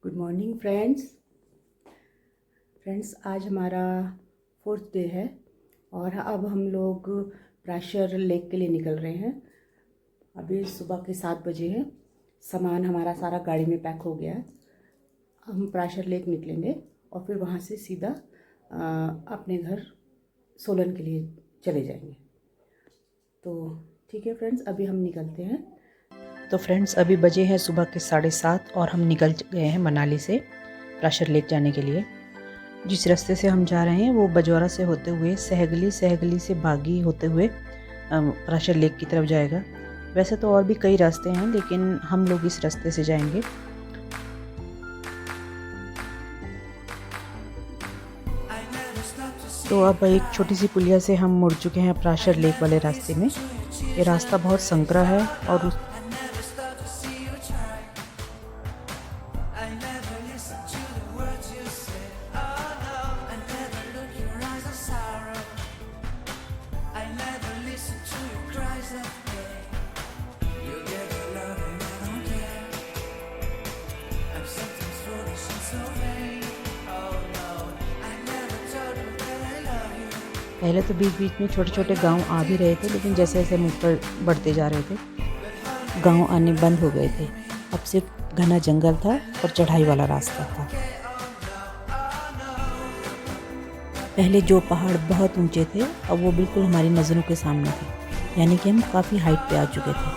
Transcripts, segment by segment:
Good morning friends आज हमारा 4th day है और अब हम लोग प्राशर लेक के लिए निकल रहे हैं। अभी सुबह के 7 बजे हैं। सामान हमारा सारा गाड़ी में पैक हो गया है। हम प्राशर लेक निकलेंगे और फिर वहाँ से सीधा अपने घर सोलन के लिए चले जाएंगे। तो ठीक है फ्रेंड्स, अभी हम निकलते हैं। तो फ्रेंड्स अभी बजे हैं सुबह के 7:30 और हम निकल गए हैं मनाली से प्राशर लेक जाने के लिए। जिस रास्ते से हम जा रहे हैं वो बजौरा से होते हुए सहगली से बागी होते हुए प्राशर लेक की तरफ जाएगा। वैसे तो और भी कई रास्ते हैं लेकिन हम लोग इस रास्ते से जाएंगे। तो अब एक छोटी सी पुलिया से हम मुड़ चुके हैं प्राशर लेक वाले रास्ते में। ये रास्ता बहुत संकरा है और पहले तो बीच बीच में छोटे छोटे गांव आ भी रहे थे, लेकिन जैसे जैसे हम ऊपर बढ़ते जा रहे थे गांव आने बंद हो गए थे। अब सिर्फ घना जंगल था और चढ़ाई वाला रास्ता था। पहले जो पहाड़ बहुत ऊंचे थे अब वो बिल्कुल हमारी नज़रों के सामने थे, यानी कि हम काफ़ी हाइट पे आ चुके थे।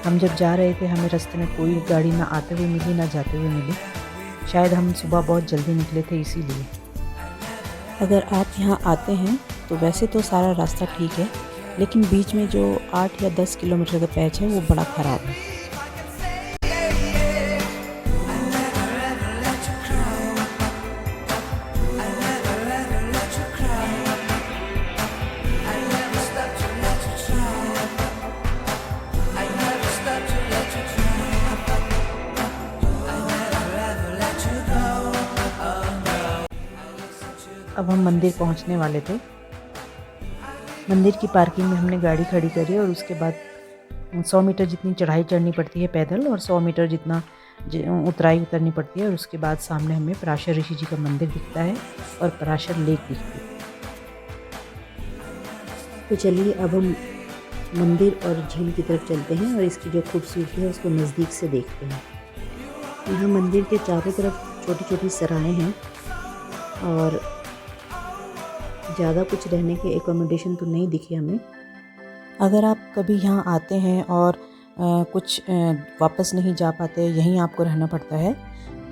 हम जब जा रहे थे हमें रास्ते में कोई गाड़ी ना आते हुए मिली ना जाते हुए मिली। शायद हम सुबह बहुत जल्दी निकले थे इसीलिए। अगर आप यहाँ आते हैं तो वैसे तो सारा रास्ता ठीक है, लेकिन बीच में जो 8 या 10 किलोमीटर का पैच है वो बड़ा ख़राब है। अब हम मंदिर पहुंचने वाले थे। मंदिर की पार्किंग में हमने गाड़ी खड़ी करी और उसके बाद 100 मीटर जितनी चढ़ाई चढ़नी पड़ती है पैदल और 100 मीटर जितना उतराई उतरनी पड़ती है, और उसके बाद सामने हमें पराशर ऋषि जी का मंदिर दिखता है और पराशर लेक दिखती है। तो चलिए अब हम मंदिर और झील की तरफ चलते हैं और इसकी जो खूबसूरती है उसको नज़दीक से देखते हैं। यहाँ मंदिर के चारों तरफ छोटी छोटी सराहें हैं और ज़्यादा कुछ रहने के एकोमोडेशन तो नहीं दिखी हमें। अगर आप कभी यहाँ आते हैं और कुछ वापस नहीं जा पाते, यहीं आपको रहना पड़ता है,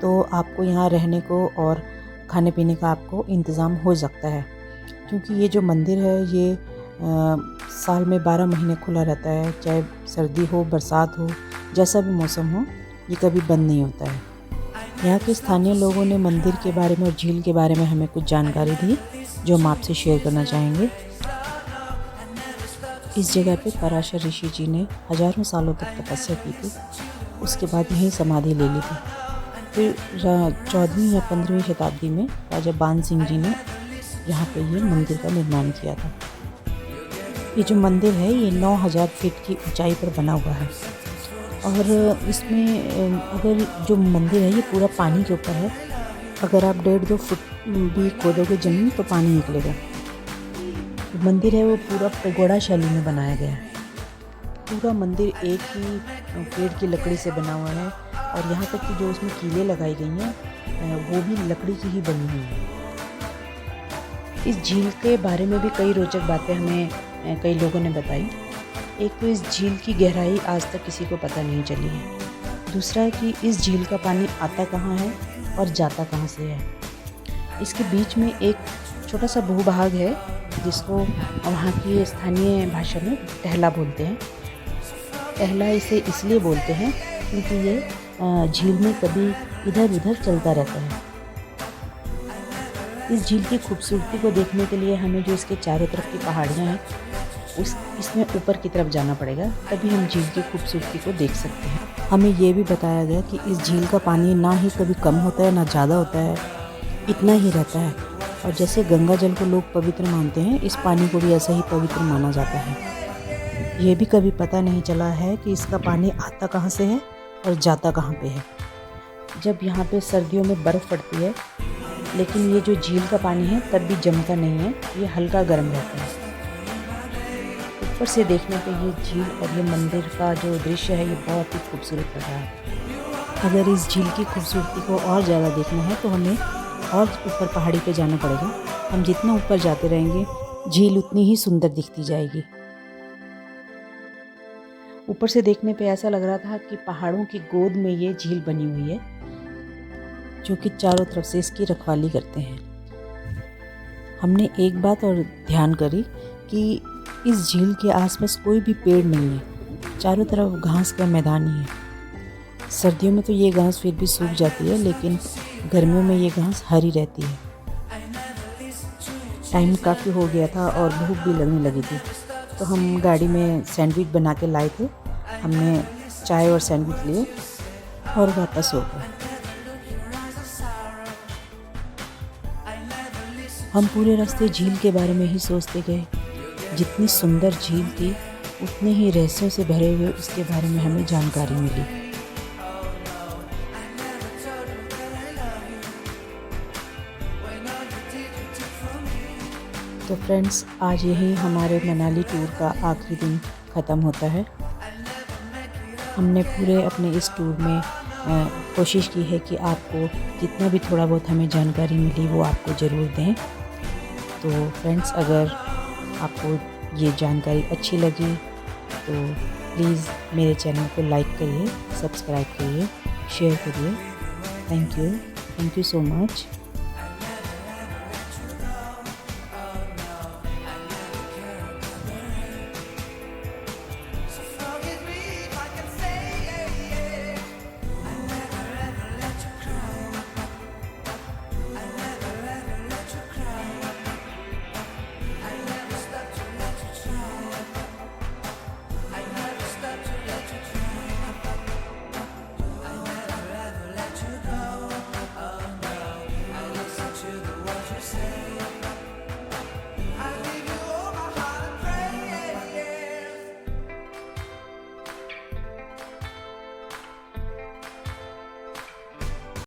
तो आपको यहाँ रहने को और खाने पीने का आपको इंतज़ाम हो सकता है, क्योंकि ये जो मंदिर है ये साल में 12 महीने खुला रहता है। चाहे सर्दी हो बरसात हो जैसा भी मौसम हो, ये कभी बंद नहीं होता है। यहाँ के स्थानीय लोगों ने मंदिर के बारे में और झील के बारे में हमें कुछ जानकारी दी जो हम आपसे शेयर करना चाहेंगे। इस जगह पे पराशर ऋषि जी ने हजारों सालों तक तपस्या की थी, उसके बाद यहीं समाधि ले ली थी। फिर 14वीं या 15वीं शताब्दी में राजा बान सिंह जी ने यहाँ पे ये मंदिर का निर्माण किया था। ये जो मंदिर है ये 9000 फीट की ऊंचाई पर बना हुआ है और इसमें अगर जो मंदिर है ये पूरा पानी के ऊपर है। अगर आप 1.5-2 फुट भी खोदोगे ज़मीन तो पानी निकलेगा। मंदिर है वो पूरा पगोड़ा शैली में बनाया गया है। पूरा मंदिर एक ही पेड़ की लकड़ी से बना हुआ है और यहाँ तक कि जो उसमें कीलें लगाई गई हैं वो भी लकड़ी की ही बनी हुई है। इस झील के बारे में भी कई रोचक बातें हमें कई लोगों ने बताई। एक तो इस झील की गहराई आज तक किसी को पता नहीं चली है। दूसरा है कि इस झील का पानी आता कहाँ है और जाता कहाँ से है। इसके बीच में एक छोटा सा भूभाग है जिसको वहाँ की स्थानीय भाषा में टहला बोलते हैं। टहला इसे इसलिए बोलते हैं क्योंकि ये झील में कभी इधर उधर चलता रहता है। इस झील की खूबसूरती को देखने के लिए हमें जो इसके चारों तरफ की पहाड़ियाँ हैं इसमें ऊपर की तरफ जाना पड़ेगा, तभी हम झील की खूबसूरती को देख सकते हैं। हमें ये भी बताया गया कि इस झील का पानी ना ही कभी कम होता है ना ज़्यादा होता है, इतना ही रहता है। और जैसे गंगा जल को लोग पवित्र मानते हैं, इस पानी को भी ऐसा ही पवित्र माना जाता है। ये भी कभी पता नहीं चला है कि इसका पानी आता कहाँ से है और जाता कहाँ पे है। जब यहाँ पे सर्दियों में बर्फ़ पड़ती है, लेकिन ये जो झील का पानी है तब भी जमता नहीं है, ये हल्का गर्म रहता है। ऊपर से देखने पे ये झील और ये मंदिर का जो दृश्य है ये बहुत ही खूबसूरत लग रहा है। अगर इस झील की खूबसूरती को और ज़्यादा देखना है तो हमें और ऊपर पहाड़ी पे जाना पड़ेगा। हम जितना ऊपर जाते रहेंगे झील उतनी ही सुंदर दिखती जाएगी। ऊपर से देखने पे ऐसा लग रहा था कि पहाड़ों की गोद में ये झील बनी हुई है, जो कि चारों तरफ से इसकी रखवाली करते हैं। हमने एक बात और ध्यान करी कि इस झील के आसपास कोई भी पेड़ नहीं है, चारों तरफ घास का मैदान ही है। सर्दियों में तो ये घास फिर भी सूख जाती है, लेकिन गर्मियों में ये घास हरी रहती है। टाइम काफ़ी हो गया था और भूख भी लगने लगी थी, तो हम गाड़ी में सैंडविच बना के लाए थे। हमने चाय और सैंडविच लिए और वापस हो गए। हम पूरे रास्ते झील के बारे में ही सोचते गए। जितनी सुंदर झील थी, उतने ही रहस्यों से भरे हुए उसके बारे में हमें जानकारी मिली। तो फ्रेंड्स, आज यही हमारे मनाली टूर का आखिरी दिन ख़त्म होता है। हमने पूरे अपने इस टूर में कोशिश की है कि आपको जितना भी थोड़ा बहुत हमें जानकारी मिली वो आपको ज़रूर दें। तो फ्रेंड्स, अगर आपको ये जानकारी अच्छी लगी तो प्लीज़ मेरे चैनल को लाइक करिए, सब्सक्राइब करिए, शेयर करिए। Thank you so much.